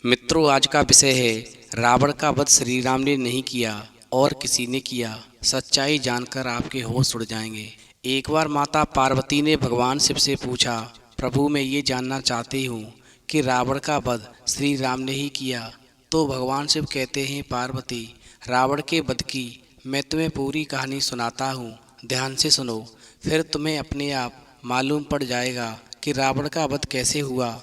मित्रों, आज का विषय है रावण का वध श्री राम ने नहीं किया और किसी ने किया। सच्चाई जानकर आपके होश उड़ जाएंगे। एक बार माता पार्वती ने भगवान शिव से पूछा, प्रभु मैं ये जानना चाहती हूँ कि रावण का वध श्री राम ने ही किया। तो भगवान शिव कहते हैं, पार्वती रावण के वध की मैं तुम्हें पूरी कहानी सुनाता हूँ, ध्यान से सुनो, फिर तुम्हें अपने आप मालूम पड़ जाएगा कि रावण का वध कैसे हुआ।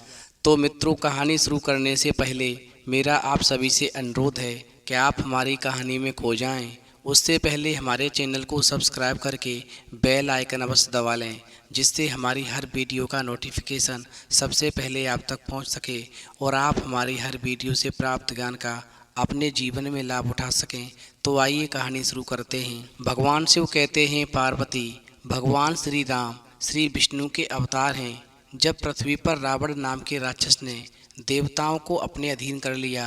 तो मित्रों, कहानी शुरू करने से पहले मेरा आप सभी से अनुरोध है कि आप हमारी कहानी में खो जाएं। उससे पहले हमारे चैनल को सब्सक्राइब करके बेल आइकन अवश्य दबा लें, जिससे हमारी हर वीडियो का नोटिफिकेशन सबसे पहले आप तक पहुंच सके और आप हमारी हर वीडियो से प्राप्त ज्ञान का अपने जीवन में लाभ उठा सकें। तो आइए कहानी शुरू करते हैं। भगवान शिव कहते हैं, पार्वती भगवान श्री राम श्री विष्णु के अवतार हैं। जब पृथ्वी पर रावण नाम के राक्षस ने देवताओं को अपने अधीन कर लिया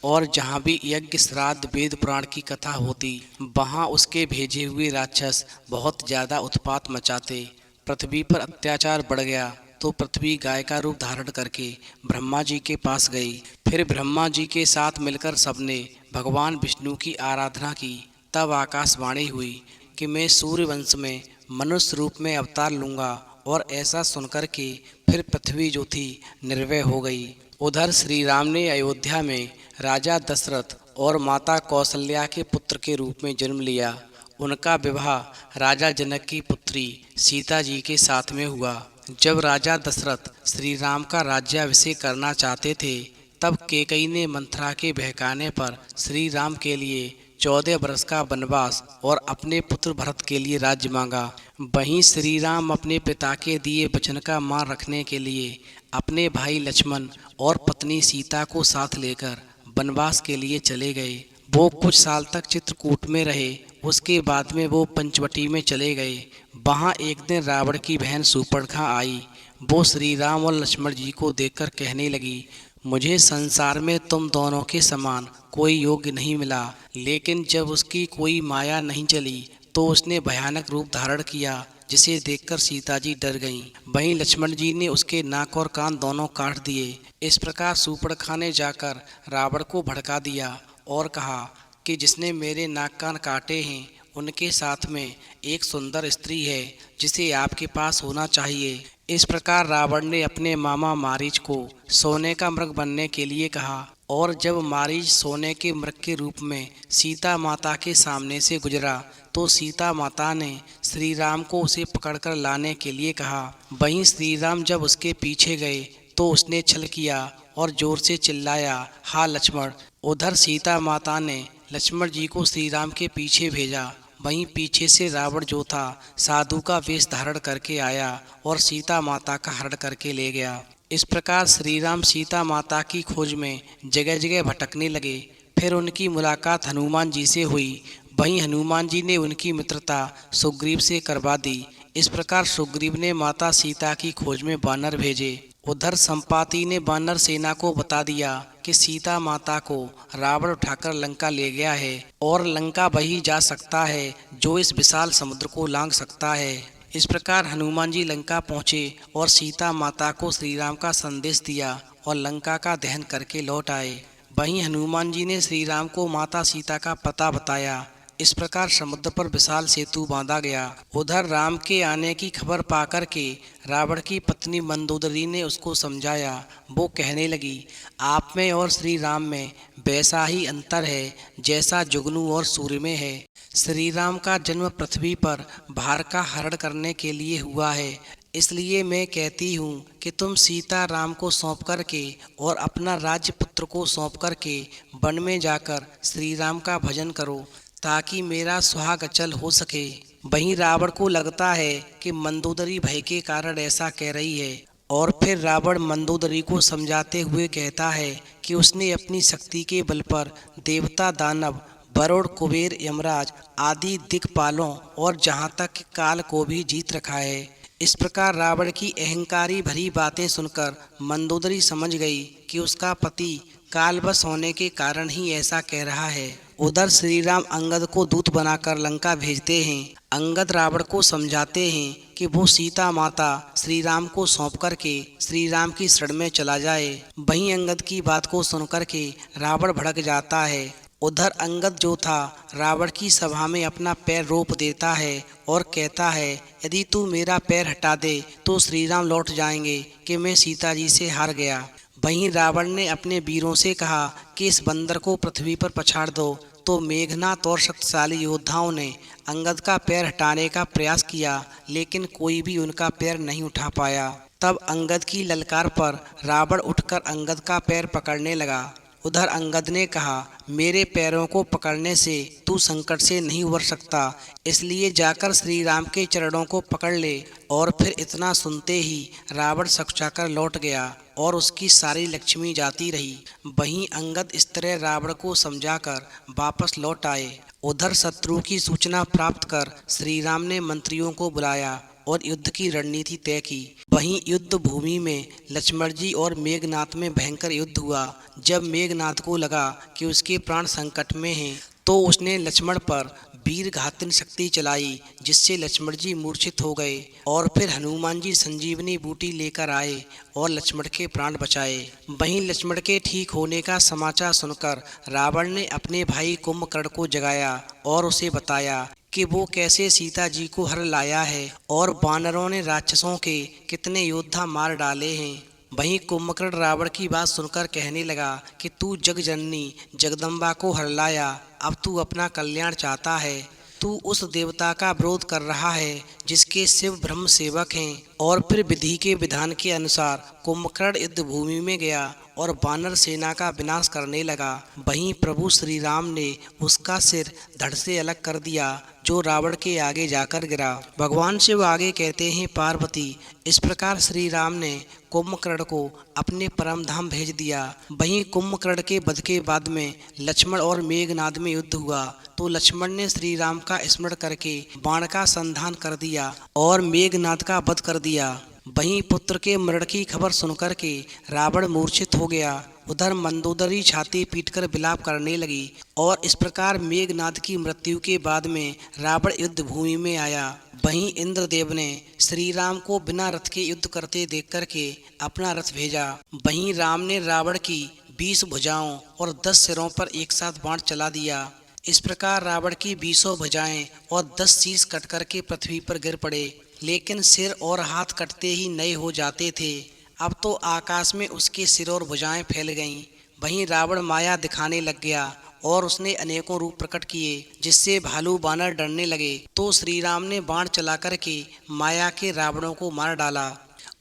और जहाँ भी यज्ञ श्राद्ध वेद पुराण की कथा होती, वहाँ उसके भेजे हुए राक्षस बहुत ज़्यादा उत्पात मचाते। पृथ्वी पर अत्याचार बढ़ गया तो पृथ्वी गाय का रूप धारण करके ब्रह्मा जी के पास गई। फिर ब्रह्मा जी के साथ मिलकर सबने भगवान विष्णु की आराधना की। तब आकाशवाणी हुई कि मैं सूर्य वंश में मनुष्य रूप में अवतार लूँगा, और ऐसा सुनकर के फिर पृथ्वी जो थी निर्भय हो गई। उधर श्री राम ने अयोध्या में राजा दशरथ और माता कौशल्या के पुत्र के रूप में जन्म लिया। उनका विवाह राजा जनक की पुत्री सीता जी के साथ में हुआ। जब राजा दशरथ श्री राम का राज्याभिषेक करना चाहते थे, तब कैकेयी ने मंथरा के बहकाने पर श्री राम के लिए 14 वर्ष का वनवास और अपने पुत्र भरत के लिए राज्य मांगा। वहीं श्री राम अपने पिता के दिए वचन का मान रखने के लिए अपने भाई लक्ष्मण और पत्नी सीता को साथ लेकर वनवास के लिए चले गए। वो कुछ साल तक चित्रकूट में रहे। उसके बाद में वो पंचवटी में चले गए। वहाँ एक दिन रावण की बहन शूर्पणखा आई। वो श्री राम और लक्ष्मण जी को देखकर कहने लगी, मुझे संसार में तुम दोनों के समान कोई योग्य नहीं मिला। लेकिन जब उसकी कोई माया नहीं चली तो उसने भयानक रूप धारण किया, जिसे देखकर सीता जी डर गईं। वहीं लक्ष्मण जी ने उसके नाक और कान दोनों काट दिए। इस प्रकार शूर्पणखा ने जाकर रावण को भड़का दिया और कहा कि जिसने मेरे नाक कान काटे हैं, उनके साथ में एक सुंदर स्त्री है, जिसे आपके पास होना चाहिए। इस प्रकार रावण ने अपने मामा मारीच को सोने का मृग बनने के लिए कहा, और जब मारीच सोने के मृग के रूप में सीता माता के सामने से गुजरा, तो सीता माता ने श्री राम को उसे पकड़कर लाने के लिए कहा। वहीं श्री राम जब उसके पीछे गए तो उसने छल किया और जोर से चिल्लाया, हा लक्ष्मण। उधर सीता माता ने लक्ष्मण जी को श्री राम के पीछे भेजा। वहीं पीछे से रावण जो था साधु का वेश धारण करके आया और सीता माता का हरण करके ले गया। इस प्रकार श्री राम सीता माता की खोज में जगह जगह भटकने लगे। फिर उनकी मुलाकात हनुमान जी से हुई। वहीं हनुमान जी ने उनकी मित्रता सुग्रीव से करवा दी। इस प्रकार सुग्रीव ने माता सीता की खोज में वानर भेजे। उधर संपाति ने वानर सेना को बता दिया कि सीता माता को रावण उठाकर लंका ले गया है, और लंका वही जा सकता है जो इस विशाल समुद्र को लांघ सकता है। इस प्रकार हनुमान जी लंका पहुँचे और सीता माता को श्री राम का संदेश दिया और लंका का दहन करके लौट आए। वहीं हनुमान जी ने श्री राम को माता सीता का पता बताया। इस प्रकार समुद्र पर विशाल सेतु बांधा गया। उधर राम के आने की खबर पाकर के रावण की पत्नी मंदोदरी ने उसको समझाया। वो कहने लगी, आप में और श्री राम में वैसा ही अंतर है जैसा जुगनू और सूर्य में है। श्री राम का जन्म पृथ्वी पर भार का हरण करने के लिए हुआ है। इसलिए मैं कहती हूँ कि तुम सीता राम को सौंप करके और अपना राज्य पुत्र को सौंप करके वन में जाकर श्री राम का भजन करो, ताकि मेरा सुहाग अचल हो सके। वहीं रावण को लगता है कि मंदोदरी भय के कारण ऐसा कह रही है, और फिर रावण मंदोदरी को समझाते हुए कहता है कि उसने अपनी शक्ति के बल पर देवता दानव वरुण कुबेर यमराज आदि दिक्पालों और जहाँ तक काल को भी जीत रखा है। इस प्रकार रावण की अहंकारी भरी बातें सुनकर मंदोदरी समझ गई कि उसका पति कालवश होने के कारण ही ऐसा कह रहा है। उधर श्री राम अंगद को दूत बनाकर लंका भेजते हैं। अंगद रावण को समझाते हैं कि वो सीता माता श्री राम को सौंप करके श्री राम की शरण में चला जाए। वहीं अंगद की बात को सुनकर के रावण भड़क जाता है। उधर अंगद जो था रावण की सभा में अपना पैर रोप देता है और कहता है, यदि तू मेरा पैर हटा दे तो श्री राम लौट जाएंगे कि मैं सीता जी से हार गया। वहीं रावण ने अपने वीरों से कहा कि इस बंदर को पृथ्वी पर पछाड़ दो। तो मेघनाथ और शक्तिशाली योद्धाओं ने अंगद का पैर हटाने का प्रयास किया, लेकिन कोई भी उनका पैर नहीं उठा पाया। तब अंगद की ललकार पर रावण उठकर अंगद का पैर पकड़ने लगा। उधर अंगद ने कहा, मेरे पैरों को पकड़ने से तू संकट से नहीं उबर सकता, इसलिए जाकर श्री राम के चरणों को पकड़ ले। और फिर इतना सुनते ही रावण सकचाकर लौट गया और उसकी सारी लक्ष्मी जाती रही। वहीं अंगद इस तरह रावण को समझाकर वापस लौट आए। उधर शत्रु की सूचना प्राप्त कर श्री राम ने मंत्रियों को बुलाया और युद्ध की रणनीति तय की। वहीं युद्ध भूमि में लक्ष्मण जी और मेघनाथ में भयंकर युद्ध हुआ। जब मेघनाथ को लगा कि उसके प्राण संकट में हैं, तो उसने लक्ष्मण पर वीर घातिन शक्ति चलाई, जिससे लक्ष्मण जी मूर्छित हो गए। और फिर हनुमान जी संजीवनी बूटी लेकर आए और लक्ष्मण के प्राण बचाए। वहीं लक्ष्मण के ठीक होने का समाचार सुनकर रावण ने अपने भाई कुंभकर्ण को जगाया और उसे बताया कि वो कैसे सीता जी को हर लाया है और वानरों ने राक्षसों के कितने योद्धा मार डाले हैं। वहीं कुंभकर्ण रावण की बात सुनकर कहने लगा कि तू जग जननी जगदम्बा को हर लाया, अब तू अपना कल्याण चाहता है। तू उस देवता का विरोध कर रहा है जिसके शिव ब्रह्म सेवक हैं। और फिर विधि के विधान के अनुसार कुंभकर्ण युद्ध भूमि में गया और वानर सेना का विनाश करने लगा। वहीं प्रभु श्री राम ने उसका सिर धड़ से अलग कर दिया, जो रावण के आगे जाकर गिरा। भगवान शिव आगे कहते हैं, पार्वती, इस प्रकार श्री राम ने कुंभकर्ण को अपने परम धाम भेज दिया। वहीं कुंभकर्ण के वध के बाद में लक्ष्मण और मेघनाथ में युद्ध हुआ, तो लक्ष्मण ने श्री राम का स्मरण करके बाण का संधान कर दिया और मेघनाथ का वध कर दिया। वहीं पुत्र के मरण की खबर सुनकर के रावण मूर्छित हो गया। उधर मंदोदरी छाती पीटकर विलाप करने लगी। और इस प्रकार मेघनाथ की मृत्यु के बाद में रावण युद्ध भूमि में आया। वहीं इंद्रदेव ने श्री राम को बिना रथ के युद्ध करते देख करके अपना रथ भेजा। वहीं राम ने रावण की 20 भुजाओं और 10 सिरों पर एक साथ बाण चला दिया। इस प्रकार रावण की 20 भुजाएं और 10 शीश कट करके पृथ्वी पर गिर पड़े, लेकिन सिर और हाथ कटते ही नए हो जाते थे। अब तो आकाश में उसके सिर और भुजाएं फैल गईं। वहीं रावण माया दिखाने लग गया और उसने अनेकों रूप प्रकट किए, जिससे भालू बानर डरने लगे। तो श्री राम ने बाण चला करके माया के रावणों को मार डाला।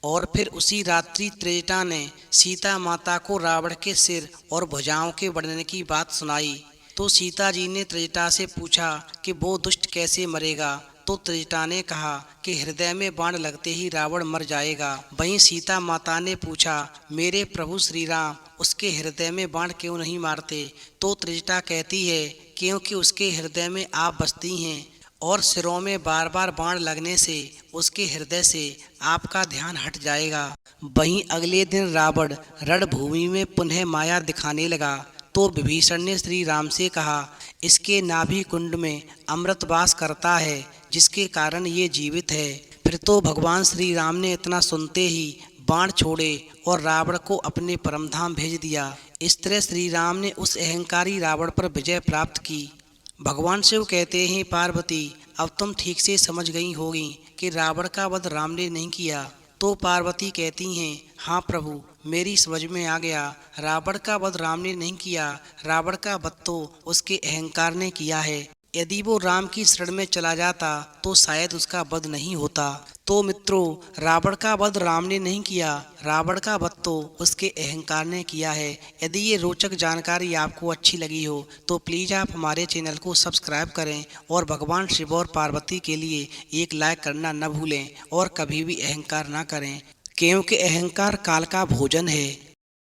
और फिर उसी रात्रि त्रेता ने सीता माता को रावण के सिर और भुजाओं के बढ़ने की बात सुनाई। तो सीता जी ने त्रेता से पूछा कि वो दुष्ट कैसे मरेगा। तो त्रेता ने कहा कि हृदय में बाण लगते ही रावण मर जाएगा। वहीं सीता माता ने पूछा, मेरे प्रभु श्री राम उसके हृदय में बाण क्यों नहीं मारते। तो त्रेता कहती है, क्योंकि उसके हृदय में आप बसती हैं और सिरों में बार बार बाण लगने से उसके हृदय से आपका ध्यान हट जाएगा। वहीं अगले दिन रावण रणभूमि में पुनः माया दिखाने लगा। तो विभीषण ने श्री राम से कहा, इसके नाभि कुंड में अमृत वास करता है, जिसके कारण ये जीवित है। फिर तो भगवान श्री राम ने इतना सुनते ही बाण छोड़े और रावण को अपने परमधाम भेज दिया। इस तरह श्री राम ने उस अहंकारी रावण पर विजय प्राप्त की। भगवान शिव कहते हैं, पार्वती, अब तुम ठीक से समझ गई होगी कि रावण का वध राम ने नहीं किया। तो पार्वती कहती हैं, हाँ प्रभु, मेरी समझ में आ गया। रावण का वध राम ने नहीं किया, रावण का वध तो उसके अहंकार ने किया है। यदि वो राम की शरण में चला जाता तो शायद उसका वध नहीं होता। तो मित्रों, रावण का वध राम ने नहीं किया, रावण का वध तो उसके अहंकार ने किया है। यदि ये रोचक जानकारी आपको अच्छी लगी हो तो प्लीज़ आप हमारे चैनल को सब्सक्राइब करें और भगवान शिव और पार्वती के लिए एक लाइक करना न भूलें और कभी भी अहंकार ना करें, क्योंकि अहंकार काल का भोजन है।